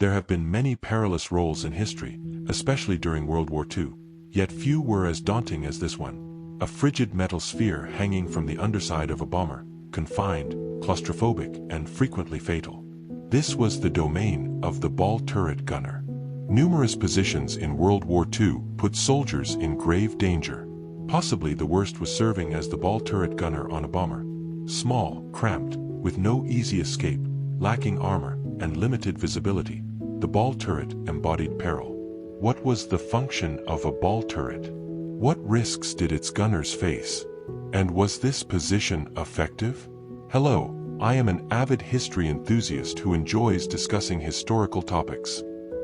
There have been many perilous roles in history, especially during World War II, yet few were as daunting as this one. A frigid metal sphere hanging from the underside of a bomber, confined, claustrophobic, and frequently fatal. This was the domain of the ball turret gunner. Numerous positions in World War II put soldiers in grave danger. Possibly the worst was serving as the ball turret gunner on a bomber. Small, cramped, with no easy escape, lacking armor, and limited visibility, the ball turret embodied peril. What was the function of a ball turret? What risks did its gunners face? And was this position effective? Hello, I am an avid history enthusiast who enjoys discussing historical topics.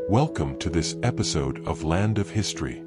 Welcome to this episode of Land of History.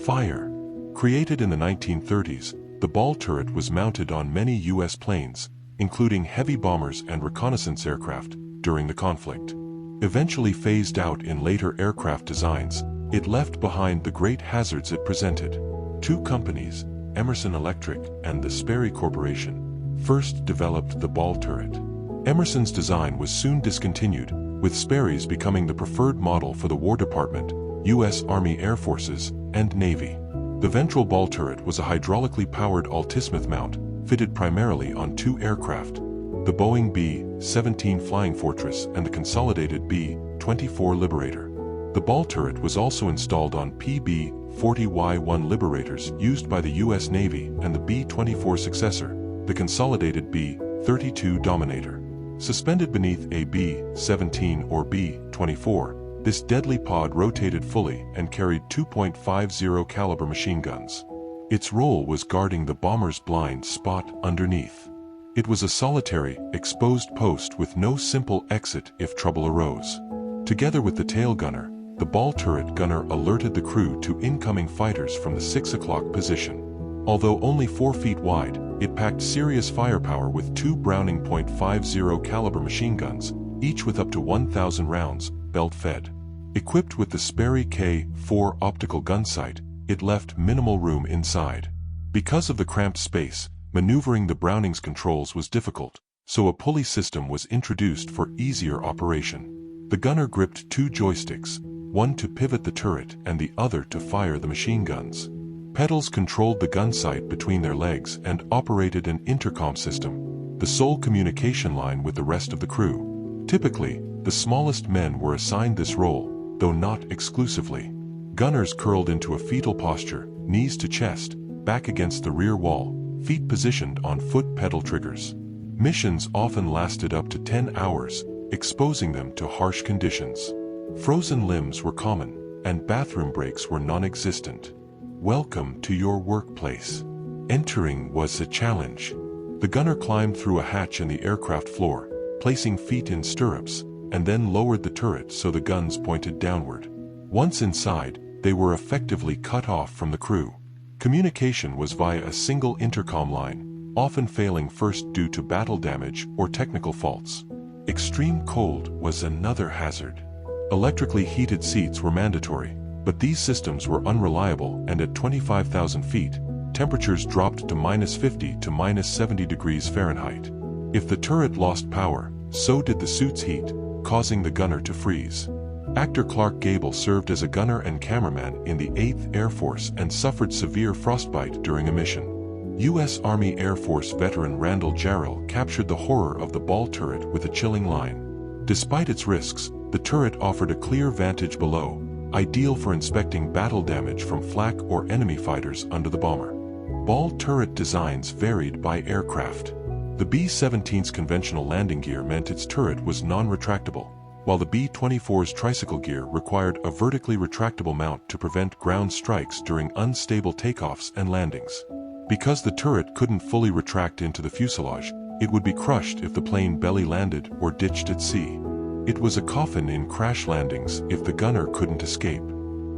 Fire. Created in the 1930s, the ball turret was mounted on many U.S. planes, including heavy bombers and reconnaissance aircraft, during the conflict. Eventually phased out in later aircraft designs, it left behind the great hazards it presented. Two companies, Emerson Electric and the Sperry Corporation, first developed the ball turret. Emerson's design was soon discontinued, with Sperry's becoming the preferred model for the War Department, U.S. Army Air Forces, and Navy. The ventral ball turret was a hydraulically powered altismuth mount, fitted primarily on two aircraft, the Boeing B-17 Flying Fortress and the consolidated B-24 Liberator. The ball turret was also installed on PB-40Y1 Liberators used by the U.S. Navy and the B-24 successor, the consolidated B-32 Dominator. Suspended beneath a B-17 or B-24, this deadly pod rotated fully and carried 2.50 caliber machine guns. Its role was guarding the bomber's blind spot underneath. It was a solitary, exposed post with no simple exit if trouble arose. Together with the tail gunner, the ball turret gunner alerted the crew to incoming fighters from the 6 o'clock position. Although only 4 feet wide, it packed serious firepower with two Browning .50 caliber machine guns, each with up to 1,000 rounds, belt-fed. Equipped with the Sperry K-4 optical gun sight, it left minimal room inside. Because of the cramped space, maneuvering the Browning's controls was difficult, so a pulley system was introduced for easier operation. The gunner gripped two joysticks, one to pivot the turret and the other to fire the machine guns. Pedals controlled the gun sight between their legs and operated an intercom system, the sole communication line with the rest of the crew. Typically, the smallest men were assigned this role, though not exclusively. Gunners curled into a fetal posture, knees to chest, back against the rear wall, feet positioned on foot pedal triggers. Missions often lasted up to 10 hours, exposing them to harsh conditions. Frozen limbs were common, and bathroom breaks were non-existent. Welcome to your workplace. Entering was a challenge. The gunner climbed through a hatch in the aircraft floor, placing feet in stirrups, and then lowered the turret so the guns pointed downward. Once inside, they were effectively cut off from the crew. Communication was via a single intercom line, often failing first due to battle damage or technical faults. Extreme cold was another hazard. Electrically heated seats were mandatory, but these systems were unreliable, and at 25,000 feet, temperatures dropped to -50 to -70 degrees Fahrenheit. If the turret lost power, so did the suit's heat, causing the gunner to freeze. Actor Clark Gable served as a gunner and cameraman in the 8th Air Force and suffered severe frostbite during a mission. U.S. Army Air Force veteran Randall Jarrell captured the horror of the ball turret with a chilling line. Despite its risks, the turret offered a clear vantage below, ideal for inspecting battle damage from flak or enemy fighters under the bomber. Ball turret designs varied by aircraft. The B-17's conventional landing gear meant its turret was non-retractable, while the B-24's tricycle gear required a vertically retractable mount to prevent ground strikes during unstable takeoffs and landings. Because the turret couldn't fully retract into the fuselage, it would be crushed if the plane belly landed or ditched at sea. It was a coffin in crash landings if the gunner couldn't escape.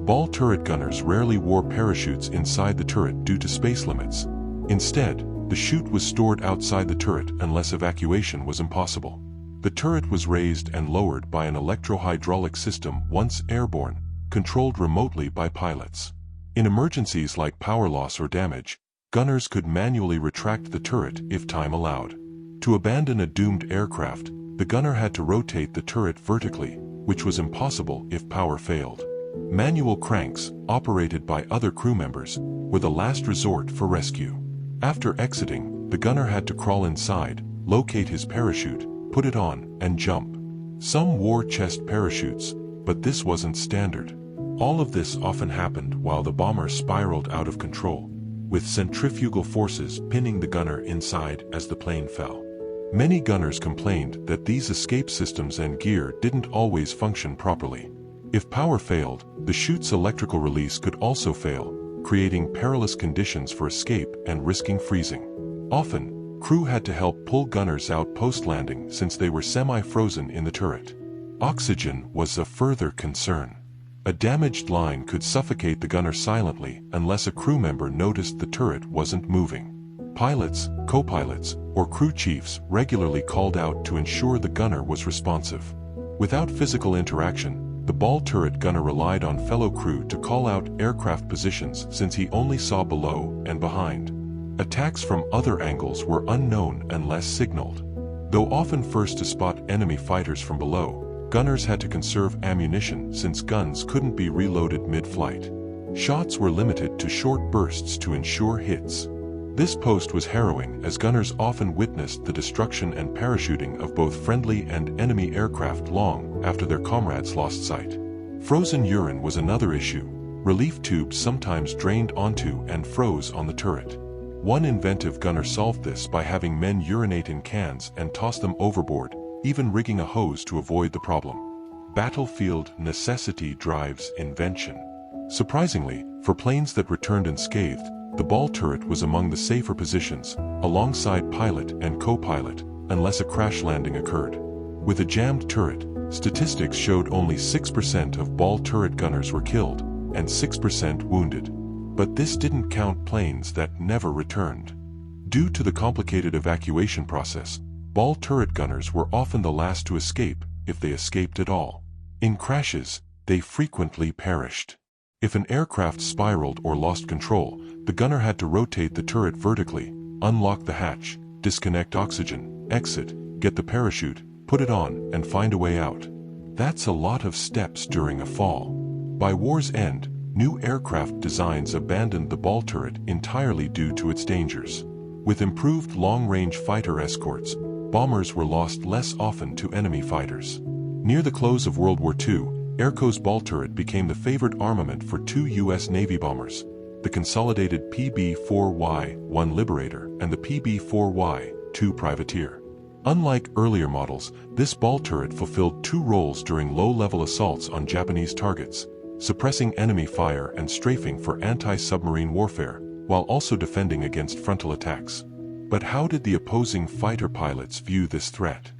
Ball turret gunners rarely wore parachutes inside the turret due to space limits. Instead, the chute was stored outside the turret unless evacuation was impossible. The turret was raised and lowered by an electro-hydraulic system once airborne, controlled remotely by pilots. In emergencies like power loss or damage, gunners could manually retract the turret if time allowed. To abandon a doomed aircraft, the gunner had to rotate the turret vertically, which was impossible if power failed. Manual cranks, operated by other crew members, were the last resort for rescue. After exiting, the gunner had to crawl inside, locate his parachute, put it on, and jump. Some wore chest parachutes, but this wasn't standard. All of this often happened while the bomber spiraled out of control, with centrifugal forces pinning the gunner inside as the plane fell. Many gunners complained that these escape systems and gear didn't always function properly. If power failed, the chute's electrical release could also fail, creating perilous conditions for escape and risking freezing. Often, crew had to help pull gunners out post-landing since they were semi-frozen in the turret. Oxygen was a further concern. A damaged line could suffocate the gunner silently unless a crew member noticed the turret wasn't moving. Pilots, co-pilots, or crew chiefs regularly called out to ensure the gunner was responsive. Without physical interaction, the ball turret gunner relied on fellow crew to call out aircraft positions since he only saw below and behind. Attacks from other angles were unknown unless signaled. Though often first to spot enemy fighters from below, gunners had to conserve ammunition since guns couldn't be reloaded mid-flight. Shots were limited to short bursts to ensure hits. This post was harrowing as gunners often witnessed the destruction and parachuting of both friendly and enemy aircraft long after their comrades lost sight. Frozen urine was another issue. Relief tubes sometimes drained onto and froze on the turret. One inventive gunner solved this by having men urinate in cans and toss them overboard, even rigging a hose to avoid the problem. Battlefield necessity drives invention. Surprisingly, for planes that returned unscathed, the ball turret was among the safer positions, alongside pilot and co-pilot, unless a crash landing occurred. With a jammed turret, statistics showed only 6% of ball turret gunners were killed, and 6% wounded. But this didn't count planes that never returned. Due to the complicated evacuation process, ball turret gunners were often the last to escape, if they escaped at all. In crashes, they frequently perished. If an aircraft spiraled or lost control, the gunner had to rotate the turret vertically, unlock the hatch, disconnect oxygen, exit, get the parachute, put it on, and find a way out. That's a lot of steps during a fall. By war's end, new aircraft designs abandoned the ball turret entirely due to its dangers. With improved long-range fighter escorts, bombers were lost less often to enemy fighters. Near the close of World War II, Airco's ball turret became the favored armament for two U.S. Navy bombers, the consolidated PB-4Y-1 Liberator and the PB-4Y-2 Privateer. Unlike earlier models, this ball turret fulfilled two roles during low-level assaults on Japanese targets, suppressing enemy fire and strafing for anti-submarine warfare, while also defending against frontal attacks. But how did the opposing fighter pilots view this threat?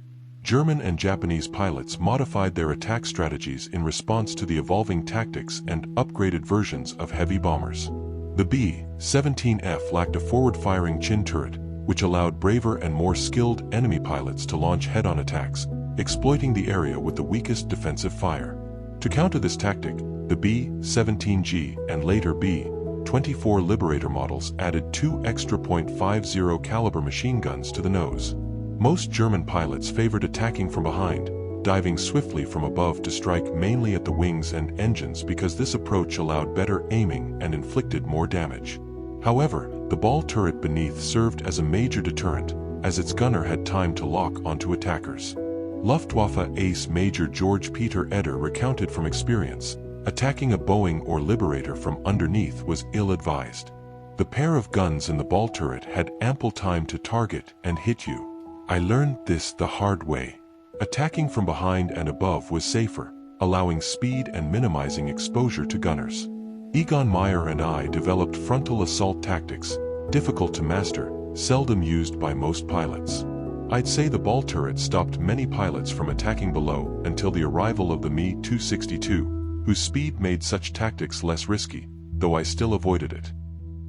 German and Japanese pilots modified their attack strategies in response to the evolving tactics and upgraded versions of heavy bombers. The B-17F lacked a forward-firing chin turret, which allowed braver and more skilled enemy pilots to launch head-on attacks, exploiting the area with the weakest defensive fire. To counter this tactic, the B-17G and later B-24 Liberator models added two extra .50 caliber machine guns to the nose. Most German pilots favored attacking from behind, diving swiftly from above to strike mainly at the wings and engines because this approach allowed better aiming and inflicted more damage. However, the ball turret beneath served as a major deterrent, as its gunner had time to lock onto attackers. Luftwaffe ace Major George Peter Eder recounted from experience, attacking a Boeing or Liberator from underneath was ill-advised. The pair of guns in the ball turret had ample time to target and hit you. I learned this the hard way. Attacking from behind and above was safer, allowing speed and minimizing exposure to gunners. Egon Meyer and I developed frontal assault tactics, difficult to master, seldom used by most pilots. I'd say the ball turret stopped many pilots from attacking below until the arrival of the Me-262, whose speed made such tactics less risky, though I still avoided it.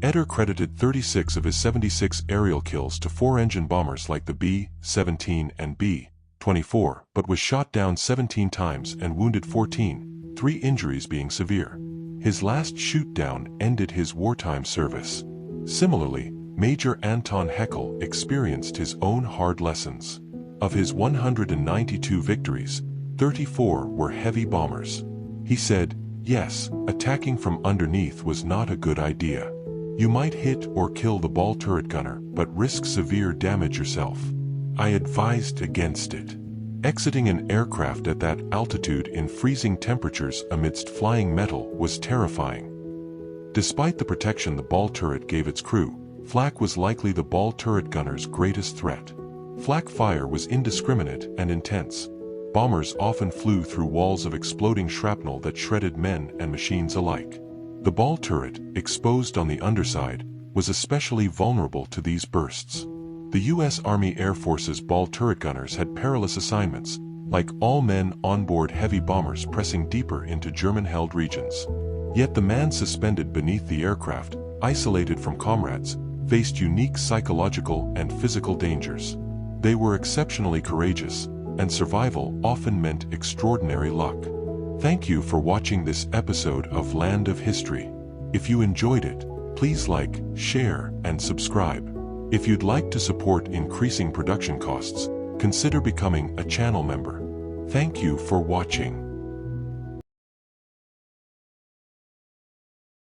Eder credited 36 of his 76 aerial kills to four-engine bombers like the B-17 and B-24, but was shot down 17 times and wounded 14, 3 injuries being severe. His last shoot-down ended his wartime service. Similarly, Major Anton Heckel experienced his own hard lessons. Of his 192 victories, 34 were heavy bombers. He said, yes, attacking from underneath was not a good idea. You might hit or kill the ball turret gunner, but risk severe damage yourself. I advised against it. Exiting an aircraft at that altitude in freezing temperatures amidst flying metal was terrifying. Despite the protection the ball turret gave its crew, flak was likely the ball turret gunner's greatest threat. Flak fire was indiscriminate and intense. Bombers often flew through walls of exploding shrapnel that shredded men and machines alike. The ball turret, exposed on the underside, was especially vulnerable to these bursts. The U.S. Army Air Force's ball turret gunners had perilous assignments, like all-men onboard heavy bombers pressing deeper into German-held regions. Yet the man suspended beneath the aircraft, isolated from comrades, faced unique psychological and physical dangers. They were exceptionally courageous, and survival often meant extraordinary luck. Thank you for watching this episode of Land of History. If you enjoyed it, please like, share, and subscribe. If you'd like to support increasing production costs, consider becoming a channel member. Thank you for watching.